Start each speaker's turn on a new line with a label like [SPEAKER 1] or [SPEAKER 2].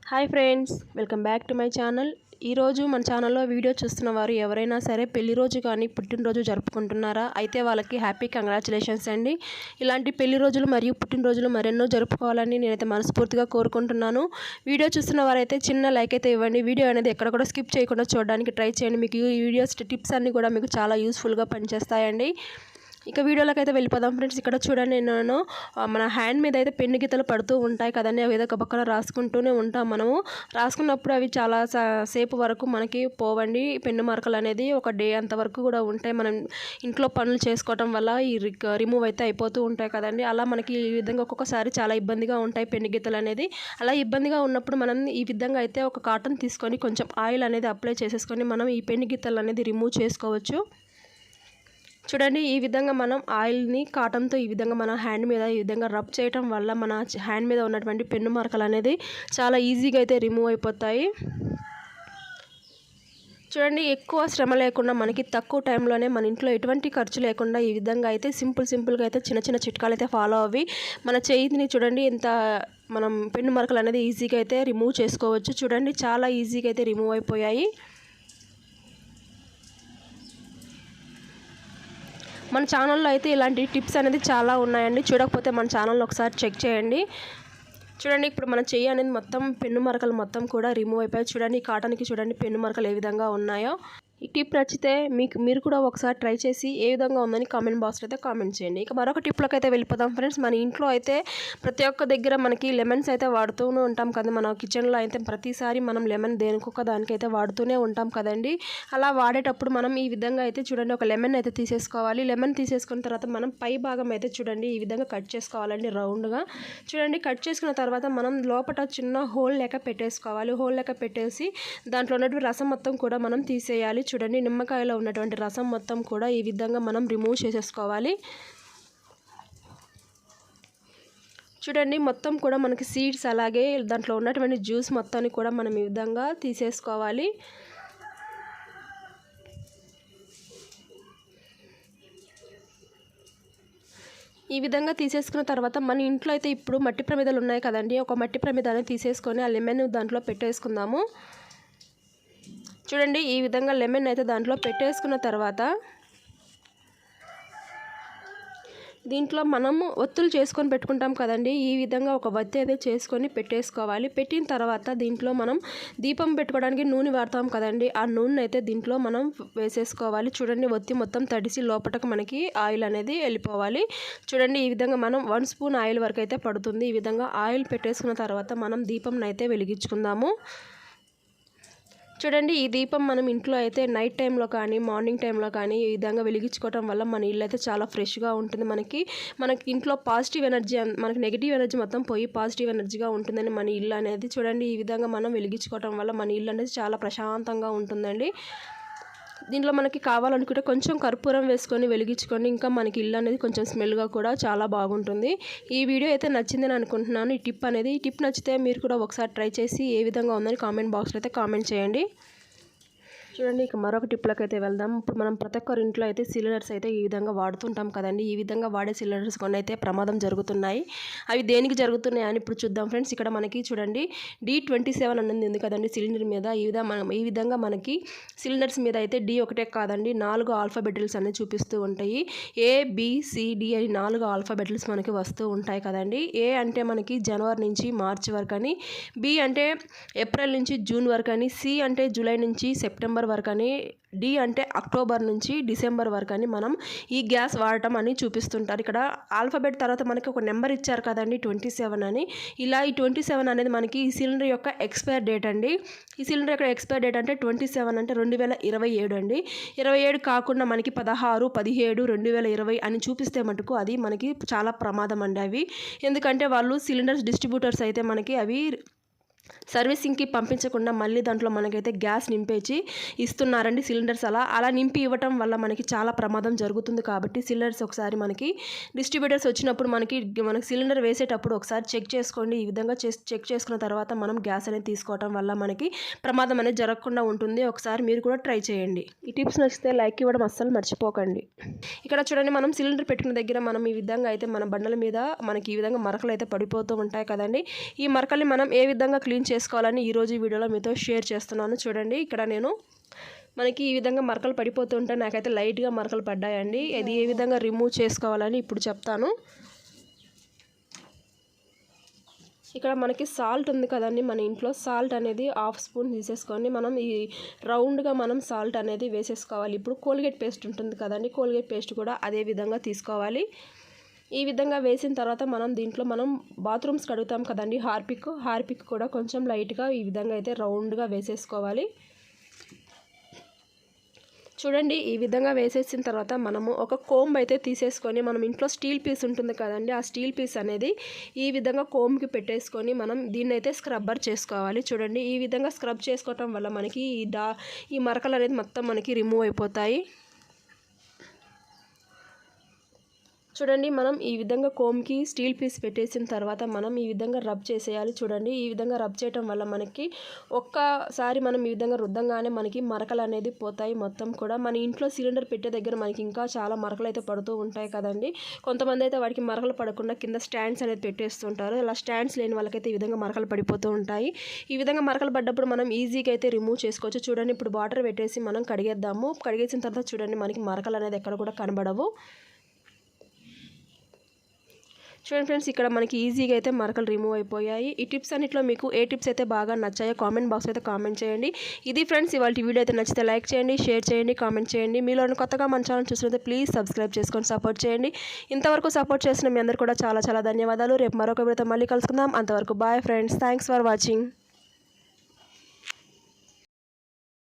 [SPEAKER 1] Hi friends, welcome back to my channel. ఈరోజు మన ఛానల్లో వీడియో చూస్తున్న వారు ఎవరైనా సరే పెళ్లి రోజు కానీ పుట్టినరోజు జరుపుకుంటున్నారా? అయితే వాళ్ళకి హ్యాపీ కంగ్రాచులేషన్స్ అండి. ఇలాంటి పెళ్లి రోజులు మరియు పుట్టినరోజులు మరెన్నో జరుపుకోవాలని నేనైతే మనస్ఫూర్తిగా కోరుకుంటున్నాను. వీడియో చూస్తున్న వారైతే చిన్న లైక్ అయితే ఇవ్వండి. వీడియో అనేది ఎక్కడ కూడా స్కిప్ చేయకుండా చూడడానికి ట్రై చేయండి. మీకు ఈ వీడియోస్ టిప్స్ అన్నీ కూడా మీకు చాలా యూస్ఫుల్గా పనిచేస్తాయండి. ఇక వీడియోలోకి అయితే వెళ్ళిపోదాం ఫ్రెండ్స్. ఇక్కడ చూడండి, నేను మన హ్యాండ్ మీద అయితే పెన్ను గీతలు పడుతూ ఉంటాయి కదండి. అవి ఏదో ఒక పక్కన రాసుకుంటూనే ఉంటాం. మనము రాసుకున్నప్పుడు అవి చాలా సేపు వరకు మనకి పోవండి. పెన్ను మార్కలు అనేది ఒక డే అంతవరకు కూడా ఉంటాయి. మనం ఇంట్లో పనులు చేసుకోవటం వల్ల ఈ రిమూవ్ అయితే అయిపోతూ ఉంటాయి కదండి. అలా మనకి ఈ విధంగా ఒక్కొక్కసారి చాలా ఇబ్బందిగా ఉంటాయి పెన్ను గీతలు అనేది. అలా ఇబ్బందిగా ఉన్నప్పుడు మనం ఈ విధంగా అయితే ఒక కాటన్ తీసుకొని కొంచెం ఆయిల్ అనేది అప్లై చేసేసుకొని మనం ఈ పెన్ను గీతలు అనేది రిమూవ్ చేసుకోవచ్చు. చూడండి, ఈ విధంగా మనం ఆయిల్ని కాటన్తో ఈ విధంగా మన హ్యాండ్ మీద ఈ విధంగా రబ్ చేయటం వల్ల మన హ్యాండ్ మీద ఉన్నటువంటి పెన్ను మార్కలు అనేది చాలా ఈజీగా అయితే రిమూవ్ అయిపోతాయి. చూడండి, ఎక్కువ శ్రమ లేకుండా మనకి తక్కువ టైంలోనే మన ఇంట్లో ఎటువంటి ఖర్చు లేకుండా ఈ విధంగా అయితే సింపుల్గా అయితే చిన్న చిన్న చిట్కాలు అయితే ఫాలో అవి మన చేతిని చూడండి ఎంత మనం పెన్ను మార్కలు అనేది ఈజీగా అయితే రిమూవ్ చేసుకోవచ్చు. చూడండి, చాలా ఈజీగా అయితే రిమూవ్ అయిపోయాయి. మన ఛానల్లో అయితే ఇలాంటి టిప్స్ అనేది చాలా ఉన్నాయండి. చూడకపోతే మన ఛానల్లో ఒకసారి చెక్ చేయండి. చూడండి, ఇప్పుడు మన చెయ్యి అనేది మొత్తం పెన్ను మరకలు మొత్తం కూడా రిమూవ్ అయిపోయాయి. చూడండి, కాటన్కి చూడండి పెన్ను మరకలు ఏ విధంగా ఉన్నాయో. ఈ టిప్ నచ్చితే మీరు కూడా ఒకసారి ట్రై చేసి ఏ విధంగా ఉందని కామెంట్ బాక్స్లో అయితే కామెంట్ చేయండి. ఇక మరొక టిప్లోకి అయితే వెళ్ళిపోదాం ఫ్రెండ్స్. మన ఇంట్లో అయితే ప్రతి ఒక్క దగ్గర మనకి లెమన్స్ అయితే వాడుతూనే ఉంటాం కదా. మన కిచెన్లో అయితే ప్రతిసారి మనం లెమన్ దేనికొక దానికైతే వాడుతూనే ఉంటాం కదండి. అలా వాడేటప్పుడు మనం ఈ విధంగా అయితే చూడండి ఒక లెమన్ అయితే తీసేసుకోవాలి. లెమన్ తీసేసుకున్న తర్వాత మనం పై భాగం అయితే చూడండి ఈ విధంగా కట్ చేసుకోవాలండి రౌండ్గా. చూడండి, కట్ చేసుకున్న తర్వాత మనం లోపల చిన్న హోల్ లెక్క పెట్టేసుకోవాలి. హోల్ లెక్క పెట్టేసి దాంట్లో ఉన్నటువంటి రసం మొత్తం కూడా మనం తీసేయాలి. చూడండి, నిమ్మకాయలో ఉన్నటువంటి రసం మొత్తం కూడా ఈ విధంగా మనం రిమూవ్ చేసేసుకోవాలి. చూడండి, మొత్తం కూడా మనకి సీడ్స్ అలాగే దాంట్లో ఉన్నటువంటి జ్యూస్ మొత్తాన్ని కూడా మనం ఈ విధంగా తీసేసుకోవాలి. ఈ విధంగా తీసేసుకున్న తర్వాత మన ఇంట్లో అయితే ఇప్పుడు మట్టి ప్రమిదలు ఉన్నాయి కదండి. ఒక మట్టి ప్రమిదాన్ని తీసేసుకొని ఆ లెమన్ దాంట్లో పెట్టేసుకుందాము. చూడండి, ఈ విధంగా లెమన్ అయితే దాంట్లో పెట్టేసుకున్న తర్వాత దీంట్లో మనము ఒత్తులు చేసుకొని పెట్టుకుంటాం కదండి. ఈ విధంగా ఒక వత్తి అయితే చేసుకొని పెట్టేసుకోవాలి. పెట్టిన తర్వాత దీంట్లో మనం దీపం పెట్టుకోవడానికి నూనె వాడతాం కదండి. ఆ నూనె అయితే దీంట్లో మనం వేసేసుకోవాలి. చూడండి, ఒత్తి మొత్తం తడిసి లోపటకు మనకి ఆయిల్ అనేది వెళ్ళిపోవాలి. చూడండి, ఈ విధంగా మనం 1 స్పూన్ ఆయిల్ వరకు అయితే పడుతుంది. ఈ విధంగా ఆయిల్ పెట్టేసుకున్న తర్వాత మనం దీపం అయితే వెలిగించుకుందాము. చూడండి, ఈ దీపం మనం ఇంట్లో అయితే నైట్ టైంలో కానీ మార్నింగ్ టైంలో కానీ ఈ విధంగా వెలిగించుకోవడం వల్ల మన ఇల్లు అయితే చాలా ఫ్రెష్గా ఉంటుంది. మనకి ఇంట్లో పాజిటివ్ ఎనర్జీ, మనకి నెగిటివ్ ఎనర్జీ మొత్తం పోయి పాజిటివ్ ఎనర్జీగా ఉంటుందని మన ఇల్లు అనేది. చూడండి, ఈ విధంగా మనం వెలిగించుకోవడం వల్ల మన ఇల్లు అనేది చాలా ప్రశాంతంగా ఉంటుందండి. దీంట్లో మనకి కావాలనుకుంటే కొంచెం కర్పూరం వేసుకొని వెలిగించుకొని ఇంకా మనకి ఇల్లు అనేది కొంచెం స్మెల్గా కూడా చాలా బాగుంటుంది. ఈ వీడియో అయితే నచ్చిందని అనుకుంటున్నాను. ఈ టిప్ నచ్చితే మీరు కూడా ఒకసారి ట్రై చేసి ఏ విధంగా ఉందని కామెంట్ బాక్స్లో అయితే కామెంట్ చేయండి. చూడండి, ఇక మరొక టిప్లోకి అయితే వెళ్దాం. ఇప్పుడు మనం ప్రతి ఒక్కరి ఇంట్లో అయితే సిలిండర్స్ అయితే ఈ విధంగా వాడుతుంటాం కదండి. ఈ విధంగా వాడే సిలిండర్స్ కొన్ని అయితే ప్రమాదం జరుగుతున్నాయి. అవి దేనికి జరుగుతున్నాయి అని ఇప్పుడు చూద్దాం ఫ్రెండ్స్. ఇక్కడ మనకి చూడండి D27 అనేది ఉంది కదండి సిలిండర్ మీద. ఈ విధంగా మనకి సిలిండర్స్ మీద అయితే D ఒకటే కాదండి 4 ఆల్ఫాబెట్స్ అనేది చూపిస్తూ ఉంటాయి. ABCD అని 4 ఆల్ఫాబెట్స్ మనకి వస్తూ ఉంటాయి కదండి. A అంటే మనకి జనవరి నుంచి మార్చి వరకు అని, B అంటే ఏప్రిల్ నుంచి జూన్ వరకు అని, C అంటే జూలై నుంచి సెప్టెంబర్ వరకు అని, D అంటే అక్టోబర్ నుంచి డిసెంబర్ వరకు అని మనం ఈ గ్యాస్ వాడటం అని చూపిస్తుంటారు. ఇక్కడ ఆల్ఫాబెట్ తర్వాత మనకి ఒక నెంబర్ ఇచ్చారు కదండి 27 అని. ఇలా ఈ 27 అనేది మనకి ఈ సిలిండర్ యొక్క ఎక్స్పైర్ డేట్ అండి. ఈ సిలిండర్ యొక్క ఎక్స్పైర్ డేట్ అంటే 27 అంటే 2027 అండి. 27 కాకుండా మనకి 16, 17, 2020 అని చూపిస్తే మటుకు అది మనకి చాలా ప్రమాదం అండి అవి. ఎందుకంటే వాళ్ళు సిలిండర్స్ డిస్ట్రిబ్యూటర్స్ అయితే మనకి అవి సర్వీసింగ్కి పంపించకుండా మళ్ళీ దాంట్లో మనకైతే గ్యాస్ నింపేసి ఇస్తున్నారండి సిలిండర్స్. అలా నింపి ఇవ్వటం వల్ల మనకి చాలా ప్రమాదం జరుగుతుంది. కాబట్టి సిలిండర్స్ ఒకసారి మనకి డిస్ట్రిబ్యూటర్స్ వచ్చినప్పుడు మనకి సిలిండర్ వేసేటప్పుడు ఒకసారి చెక్ చేసుకోండి. ఈ విధంగా చెక్ చేసుకున్న తర్వాత మనం గ్యాస్ అనేది తీసుకోవటం వల్ల మనకి ప్రమాదం అనేది జరగకుండా ఉంటుంది. ఒకసారి మీరు కూడా ట్రై చేయండి. ఈ టిప్స్ నచ్చితే లైక్ ఇవ్వడం అస్సలు మర్చిపోకండి. ఇక్కడ చూడండి, మనం సిలిండర్ పెట్టుకున్న దగ్గర మనం ఈ విధంగా అయితే మన బండల మీద మనకి ఈ విధంగా మరకలు అయితే పడిపోతూ ఉంటాయి కదండి. ఈ మరకల్ని మనం ఏ విధంగా క్లీన్ చేసుకోవాలని ఈరోజు ఈ వీడియోలో మీతో షేర్ చేస్తున్నాను. చూడండి ఇక్కడ నేను మనకి ఈ విధంగా మరకలు పడిపోతుంటే నాకైతే లైట్గా మరకలు పడ్డాయండి. ఇది ఏ విధంగా రిమూవ్ చేసుకోవాలని ఇప్పుడు చెప్తాను. ఇక్కడ మనకి సాల్ట్ ఉంది కదండి, మన ఇంట్లో సాల్ట్ అనేది 1/2 స్పూన్ తీసేసుకొని మనం ఈ రౌండ్గా మనం సాల్ట్ అనేది వేసేసుకోవాలి. ఇప్పుడు కోల్గేట్ పేస్ట్ ఉంటుంది కదండి, కోల్గేట్ పేస్ట్ కూడా అదే విధంగా తీసుకోవాలి. ఈ విధంగా వేసిన తర్వాత మనం దీంట్లో మనం బాత్రూమ్స్ కడుగుతాం కదండి, హార్పిక్ కూడా కొంచెం లైట్గా ఈ విధంగా అయితే రౌండ్గా వేసేసుకోవాలి. చూడండి ఈ విధంగా వేసేసిన తర్వాత మనము ఒక కోంబ్ అయితే తీసేసుకొని మనం ఇంట్లో స్టీల్ పీస్ ఉంటుంది కదండి, ఆ స్టీల్ పీస్ అనేది ఈ విధంగా కోంబ్కి పెట్టేసుకొని మనం దీన్ని అయితే స్క్రబ్బర్ చేసుకోవాలి. చూడండి ఈ విధంగా స్క్రబ్ చేసుకోవటం వల్ల మనకి ఈ మరకలు అనేది మొత్తం మనకి రిమూవ్ అయిపోతాయి. చూడండి మనం ఈ విధంగా కోమ్కి స్టీల్ పీస్ పెట్టేసిన తర్వాత మనం ఈ విధంగా రబ్ చేసేయాలి. చూడండి ఈ విధంగా రబ్ చేయటం వల్ల మనకి ఒక్కసారి మనం ఈ విధంగా రుద్దంగానే మనకి మరకలు అనేది పోతాయి మొత్తం కూడా. మన ఇంట్లో సిలిండర్ పెట్టే దగ్గర మనకి ఇంకా చాలా మరకలు అయితే పడుతూ ఉంటాయి కదండి. కొంతమంది అయితే వాటికి మరకలు పడకుండా కింద స్టాండ్స్ అనేది పెట్టేస్తుంటారు. ఇలా స్టాండ్స్ లేని వాళ్ళకైతే ఈ విధంగా మరకలు పడిపోతూ ఉంటాయి. ఈ విధంగా మరకలు పడ్డప్పుడు మనం ఈజీగా అయితే రిమూవ్ చేసుకోవచ్చు. చూడండి ఇప్పుడు వాటర్ పెట్టేసి మనం కడిగేద్దాము. కడిగేసిన తర్వాత చూడండి మనకి మరకలు అనేది ఎక్కడ కూడా కనబడవు. చూడండి ఫ్రెండ్స్ ఇక్కడ మనకి ఈజీగా అయితే మరకలు రిమూవ్ అయిపోయాయి. ఈ టిప్స్ అన్నిట్లో మీకు ఏ టిప్స్ అయితే బాగా నచ్చాయో కామెంట్ బాక్స్ అయితే కామెంట్ చేయండి. ఇది ఫ్రెండ్స్ ఇవాళ వీడియో అయితే నచ్చితే లైక్ చేయండి, షేర్ చేయండి, కామెంట్ చేయండి. మీలో కొత్తగా మన ఛానల్ చూసినట్లయితే ప్లీజ్ సబ్స్క్రైబ్ చేసుకొని సపోర్ట్ చేయండి. ఇంతవరకు సపోర్ట్ చేసిన మీ అందరూ కూడా చాలా చాలా ధన్యవాదాలు. రేపు మరొక వీడియోతో మళ్ళీ కలుసుకుందాం. అంతవరకు bye friends, thanks for watching.